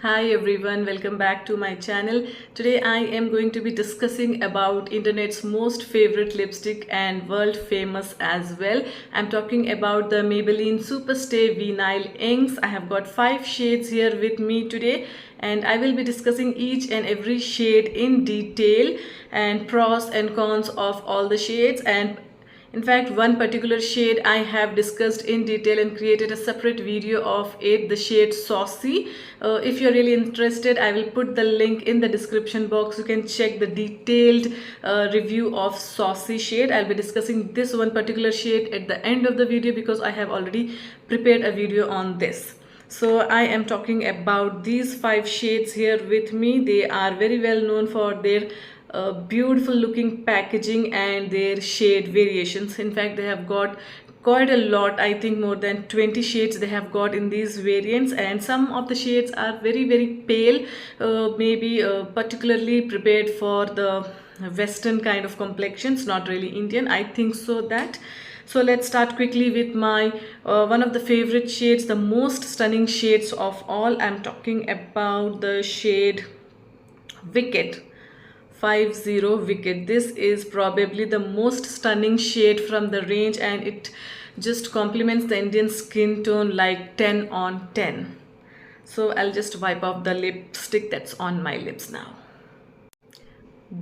Hi everyone, welcome back to my channel. Today I am going to be discussing about internet's most favorite lipstick and world famous as well. I'm talking about the Maybelline Superstay Vinyl Inks. I have got 5 shades here with me today and I will be discussing each and every shade in detail and pros and cons of all the shades. And in fact, one particular shade I have discussed in detail and created a separate video of it, the shade Saucy. If you're really interested, I will put the link in the description box. You can check the detailed review of Saucy shade. I'll be discussing this one particular shade at the end of the video because I have already prepared a video on this. So I am talking about these 5 shades here with me. They are very well known for their beautiful looking packaging and their shade variations. In fact, they have got quite a lot. I think more than 20 shades they have got in these variants, and some of the shades are very pale, maybe particularly prepared for the western kind of complexions, not really Indian, I think so. That so let's start quickly with my one of the favorite shades, the most stunning shades of all. I'm talking about the shade Wicked. 50 Wicked. This is probably the most stunning shade from the range, and it just complements the Indian skin tone like 10 on 10. So I'll just wipe off the lipstick that's on my lips now.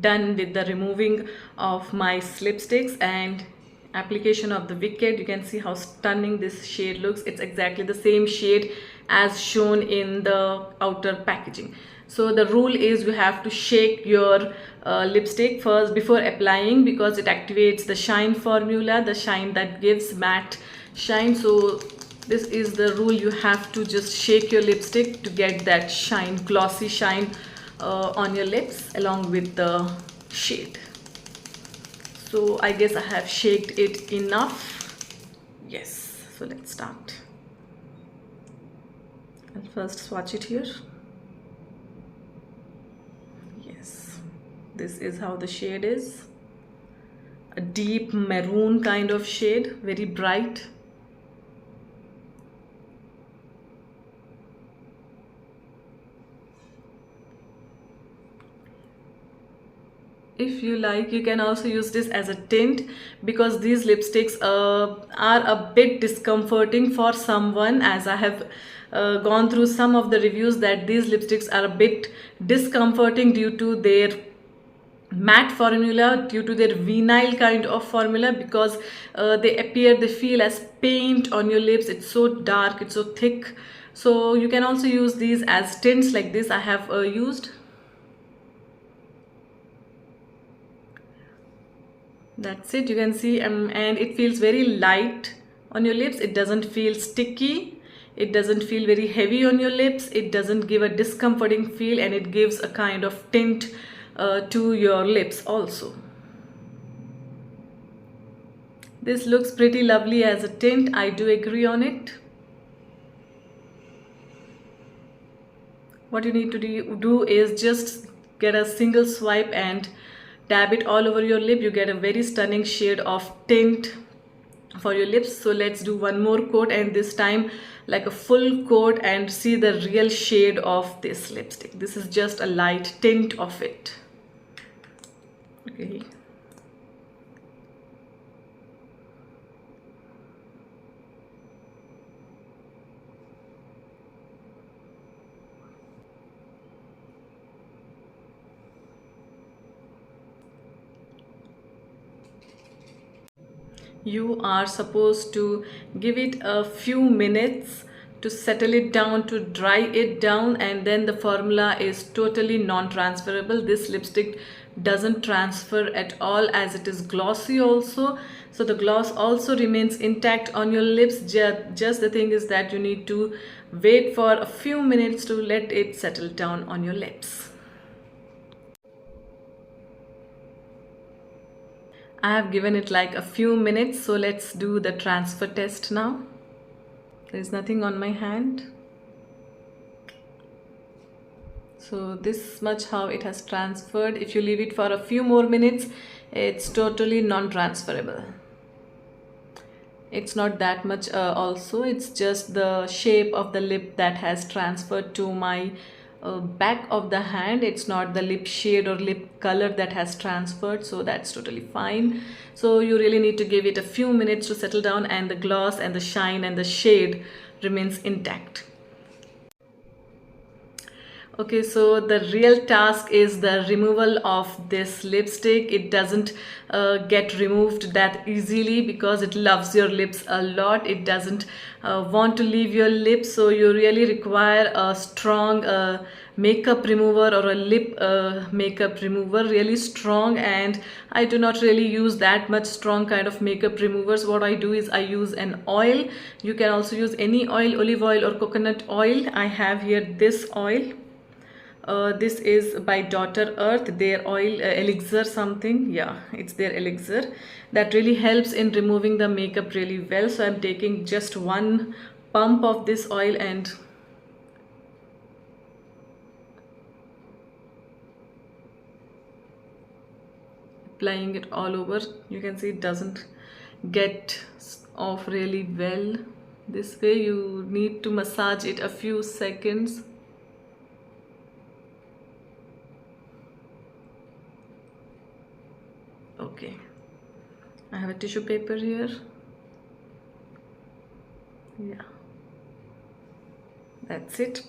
Done with the removing of my lipsticks and application of the Wicked. You can see how stunning this shade looks. It's exactly the same shade as shown in the outer packaging. So the rule is you have to shake your lipstick first before applying, because it activates the shine formula, the shine that gives matte shine. So this is the rule. You have to just shake your lipstick to get that shine, glossy shine on your lips along with the shade. So I guess I have shaked it enough. Yes, so let's start. I'll first swatch it here. Yes, this is how the shade is. A deep maroon kind of shade, very bright. If you like, you can also use this as a tint, because these lipsticks are a bit discomforting for someone, as I have gone through some of the reviews that these lipsticks are a bit discomforting due to their matte formula, due to their vinyl kind of formula, because they feel as paint on your lips. It's so dark, it's so thick. So you can also use these as tints like this I have used. That's it. You can see and it feels very light on your lips. It doesn't feel sticky, it doesn't feel very heavy on your lips, it doesn't give a discomforting feel, and it gives a kind of tint to your lips also. This looks pretty lovely as a tint. I do agree on it. What you need to do is just get a single swipe and dab it all over your lip. You get a very stunning shade of tint for your lips. So let's do one more coat, and this time like a full coat, and see the real shade of this lipstick. This is just a light tint of it. Okay. You are supposed to give it a few minutes to settle it down, to dry it down, and then the formula is totally non-transferable. This lipstick doesn't transfer at all, as it is glossy also. So the gloss also remains intact on your lips. Just the thing is that you need to wait for a few minutes to let it settle down on your lips. I have given it like a few minutes, so let's do the transfer test now. There is nothing on my hand. So this much how it has transferred. If you leave it for a few more minutes, it's totally non-transferable. It's not that much also, it's just the shape of the lip that has transferred to my back of the hand. It's not the lip shade or lip color that has transferred, so that's totally fine. So you really need to give it a few minutes to settle down, and the gloss and the shine and the shade remains intact. Okay, so the real task is the removal of this lipstick. It doesn't get removed that easily because it loves your lips a lot. It doesn't want to leave your lips, so you really require a strong makeup remover or a lip makeup remover, really strong. And I do not really use that much strong kind of makeup removers. What I do is I use an oil. You can also use any oil, olive oil or coconut oil. I have here this oil. This is by Daughter Earth, their oil elixir something. Yeah, it's their elixir that really helps in removing the makeup really well. So I'm taking just one pump of this oil and applying it all over. You can see it doesn't get off really well this way. You need to massage it a few seconds. Okay, I have a tissue paper here. Yeah, that's it.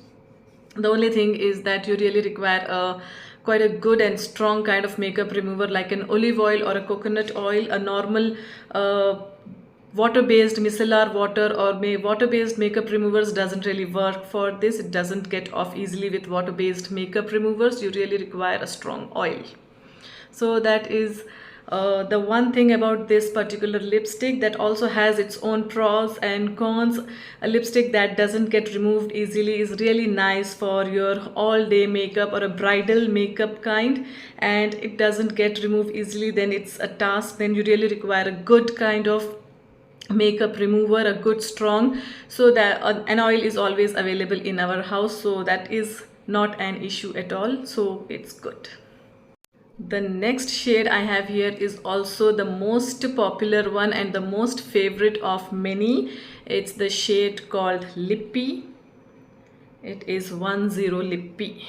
The only thing is that you really require quite a good and strong kind of makeup remover, like an olive oil or a coconut oil. A normal water-based micellar water or water-based makeup removers doesn't really work for this. It doesn't get off easily with water-based makeup removers. You really require a strong oil. So that is the one thing about this particular lipstick that also has its own pros and cons. A lipstick that doesn't get removed easily is really nice for your all-day makeup or a bridal makeup kind, and it doesn't get removed easily, then it's a task. Then you really require a good kind of makeup remover, a good strong, so that an oil is always available in our house, so that is not an issue at all, so it's good. The next shade I have here is also the most popular one and the most favorite of many. It's the shade called Lippy. It is 10 Lippy.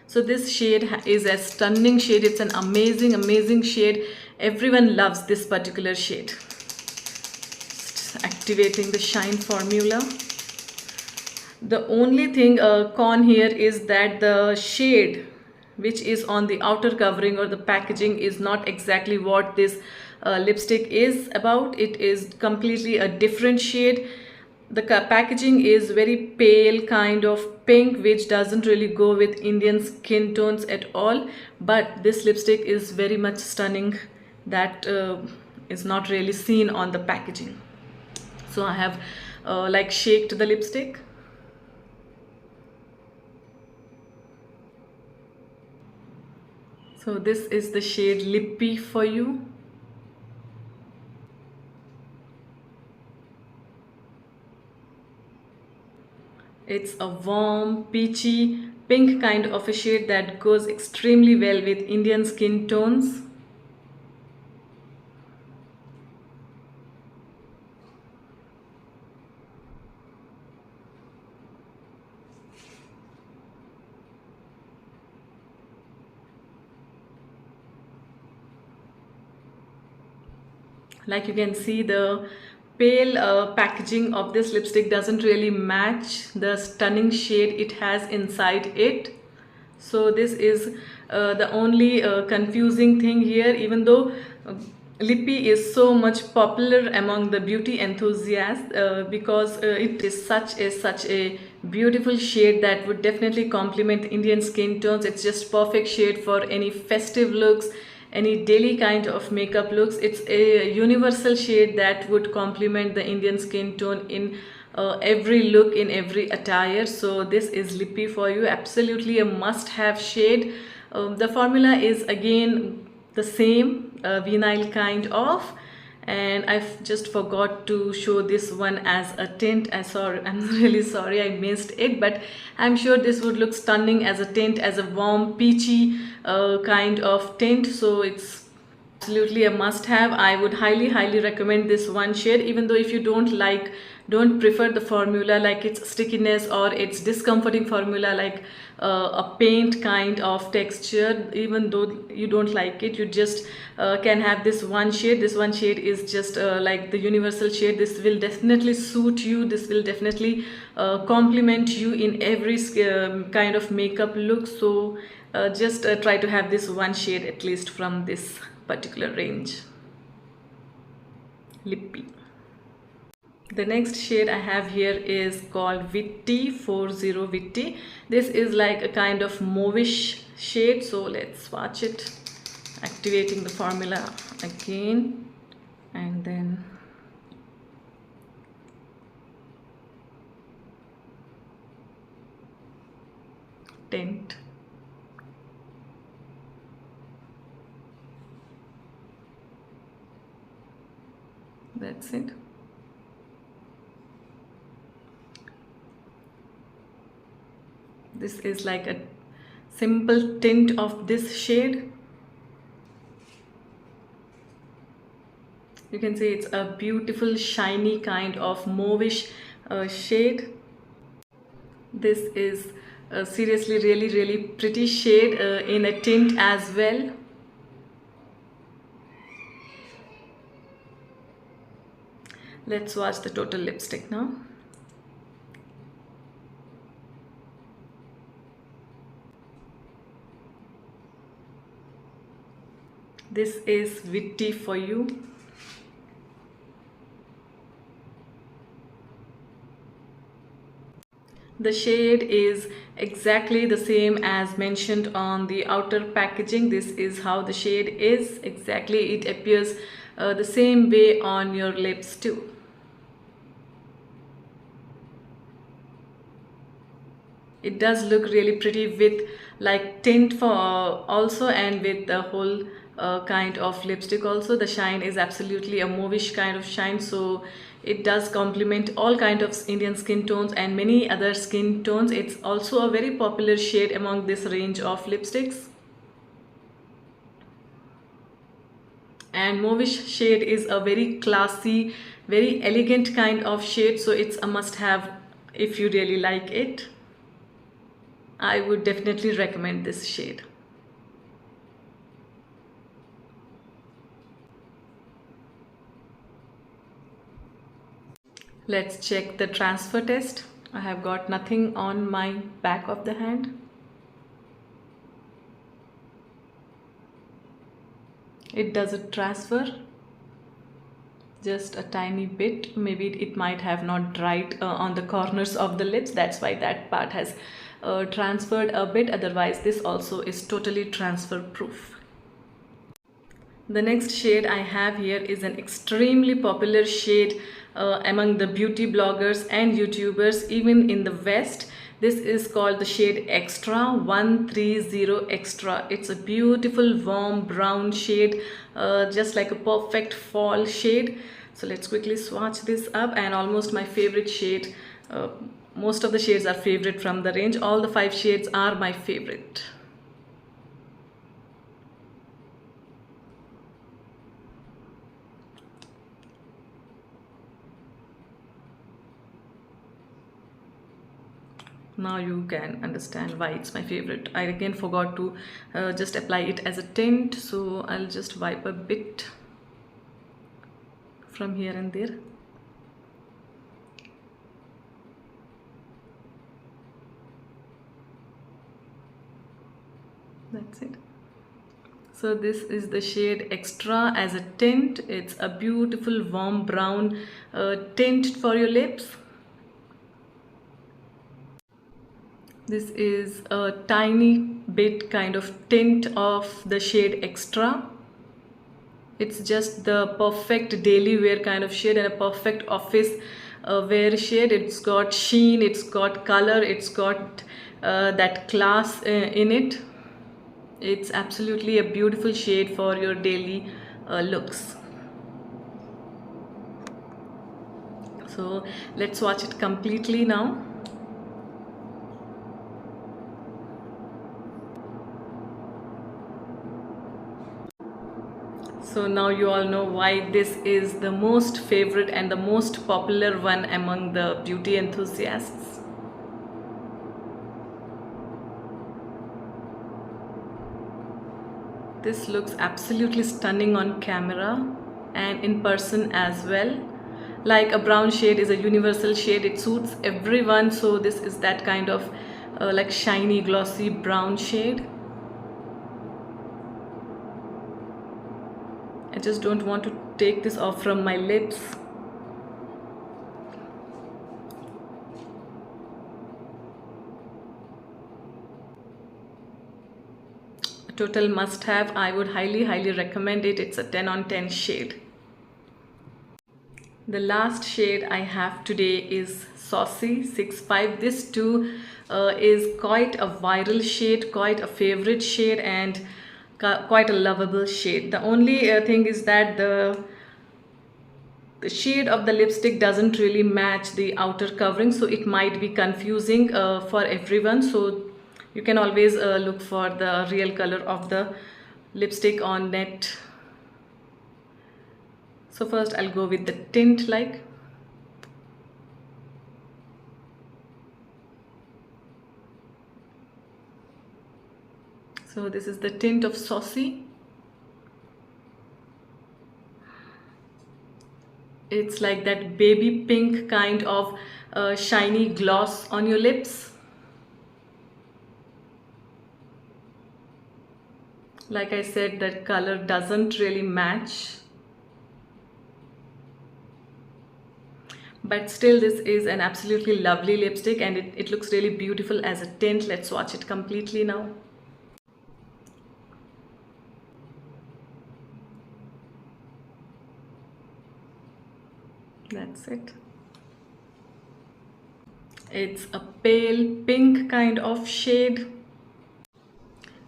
So this shade is a stunning shade. It's an amazing shade. Everyone loves this particular shade. Just activating the shine formula. The only thing con here is that the shade which is on the outer covering or the packaging is not exactly what this lipstick is about. It is completely a different shade. The packaging is very pale kind of pink, which doesn't really go with Indian skin tones at all, but this lipstick is very much stunning. That is not really seen on the packaging. So I have like shaked the lipstick. So this is the shade Lippy for you. It's a warm, peachy, pink kind of a shade that goes extremely well with Indian skin tones. Like you can see, the pale packaging of this lipstick doesn't really match the stunning shade it has inside it. So this is the only confusing thing here, even though Lippy is so much popular among the beauty enthusiasts because it is such a beautiful shade that would definitely complement Indian skin tones. It's just perfect shade for any festive looks, any daily kind of makeup looks. It's a universal shade that would complement the Indian skin tone in every look, in every attire. So this is Lippy for you, absolutely a must-have shade. The formula is again the same vinyl kind of, and I just forgot to show this one as a tint. I'm really sorry I missed it, but I'm sure this would look stunning as a tint, as a warm peachy kind of tint. So it's absolutely a must-have. I would highly recommend this one shade, even though if you don't like don't prefer the formula like its stickiness or its discomforting formula, like a paint kind of texture, even though you don't like it, you just can have this one shade. This one shade is just like the universal shade. This will definitely suit you. This will definitely complement you in every kind of makeup look. So just try to have this one shade at least from this particular range. Lippy. The next shade I have here is called Witty 40 Witty. This is like a kind of mauvish shade, so let's swatch it, activating the formula again, and then tint. That's it. This is like a simple tint of this shade. You can see it's a beautiful shiny kind of mauvish shade. This is seriously really pretty shade in a tint as well. Let's swatch the total lipstick now. This is Witty for you. The shade is exactly the same as mentioned on the outer packaging. This is how the shade is exactly. It appears the same way on your lips too. It does look really pretty with like tint for also, and with the whole kind of lipstick also. The shine is absolutely a mauvish kind of shine, so it does complement all kind of Indian skin tones and many other skin tones. It's also a very popular shade among this range of lipsticks. And mauvish shade is a very classy, very elegant kind of shade, so it's a must have if you really like it. I would definitely recommend this shade. Let's check the transfer test. I have got nothing on my back of the hand. It doesn't transfer, just a tiny bit. Maybe it might have not dried on the corners of the lips. That's why that part has transferred a bit. Otherwise, this also is totally transfer proof. The next shade I have here is an extremely popular shade among the beauty bloggers and YouTubers, even in the West. This is called the shade Extra 130 Extra. It's a beautiful warm brown shade, just like a perfect fall shade. So let's quickly swatch this up, and almost my favorite shade. Most of the shades are favorite from the range. All the 5 shades are my favorite. Now you can understand why it's my favorite. I again forgot to just apply it as a tint, so I'll just wipe a bit from here and there. That's it. So this is the shade Extra as a tint. It's a beautiful warm brown tint for your lips. This is a tiny bit kind of tint of the shade Extra. It's just the perfect daily wear kind of shade and a perfect office wear shade. It's got sheen, it's got color, it's got that class in it. It's absolutely a beautiful shade for your daily looks. So let's watch it completely now. So now you all know why this is the most favorite and the most popular one among the beauty enthusiasts. This looks absolutely stunning on camera and in person as well. Like a brown shade is a universal shade, it suits everyone, so this is that kind of like shiny glossy brown shade. I just don't want to take this off from my lips. A total must have. I would highly recommend it. It's a 10 on 10 shade. The last shade I have today is Saucy 65. This too is quite a viral shade, quite a favorite shade, and quite a lovable shade. The only thing is that the shade of the lipstick doesn't really match the outer covering, so it might be confusing for everyone. So you can always look for the real color of the lipstick on net. So first I'll go with the tint like. So this is the tint of Saucy. It's like that baby pink kind of shiny gloss on your lips. Like I said, that color doesn't really match. But still, this is an absolutely lovely lipstick and it looks really beautiful as a tint. Let's swatch it completely now. That's it. It's a pale pink kind of shade.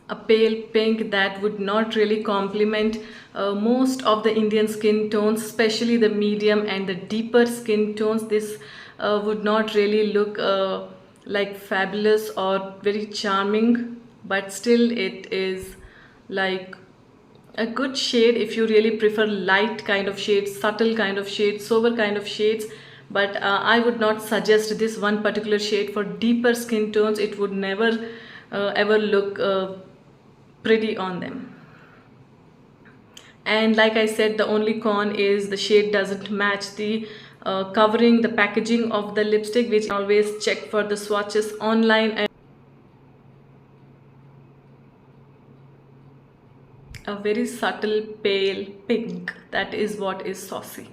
A pale pink that would not really complement most of the Indian skin tones, especially the medium and the deeper skin tones. This would not really look like fabulous or very charming, but still it is like a good shade if you really prefer light kind of shades, subtle kind of shades, sober kind of shades. But I would not suggest this one particular shade for deeper skin tones. It would never ever look pretty on them. And like I said, the only con is the shade doesn't match the covering, the packaging of the lipstick, which I always check for the swatches online. And a very subtle pale pink, that is what is Saucy.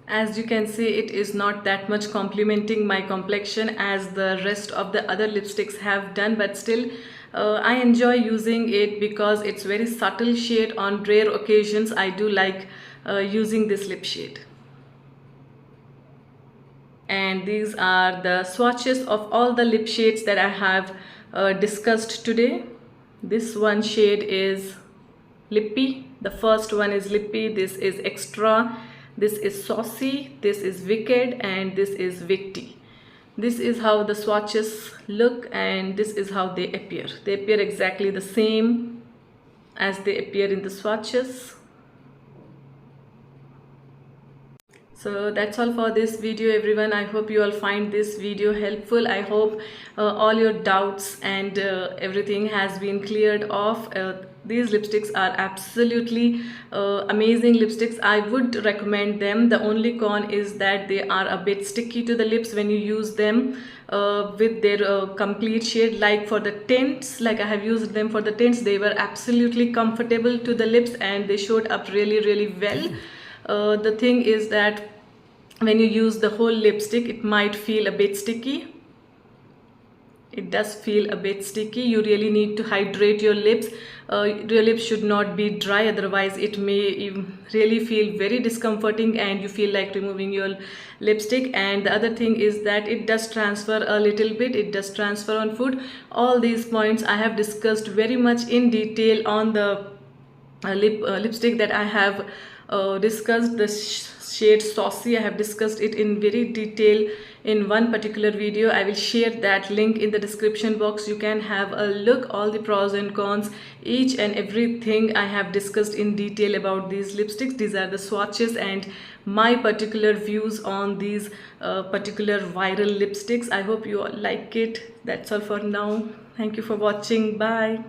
As you can see, it is not that much complementing my complexion as the rest of the other lipsticks have done, but still I enjoy using it because it's very subtle shade. On rare occasions I do like using this lip shade. And these are the swatches of all the lip shades that I have discussed today. This one shade is Lippy, the first one is Lippy, this is Extra, this is Saucy, this is Wicked, and this is Witty. This is how the swatches look and this is how they appear. They appear exactly the same as they appear in the swatches. So that's all for this video, everyone. I hope you all find this video helpful. I hope all your doubts and everything has been cleared off. These lipsticks are absolutely amazing lipsticks. I would recommend them. The only con is that they are a bit sticky to the lips when you use them with their complete shade. Like for the tints, like I have used them for the tints, they were absolutely comfortable to the lips and they showed up really well. The thing is that when you use the whole lipstick, it might feel a bit sticky. It does feel a bit sticky. You really need to hydrate your lips. Your lips should not be dry, otherwise it may really feel very discomforting and you feel like removing your lipstick. And the other thing is that it does transfer a little bit. It does transfer on food. All these points I have discussed very much in detail on the lipstick that I have discussed the shade Saucy. I have discussed it in very detail in one particular video. I will share that link in the description box. You can have a look, all the pros and cons, each and everything I have discussed in detail about these lipsticks. These are the swatches and my particular views on these particular viral lipsticks. I hope you all like it. That's all for now. Thank you for watching. Bye.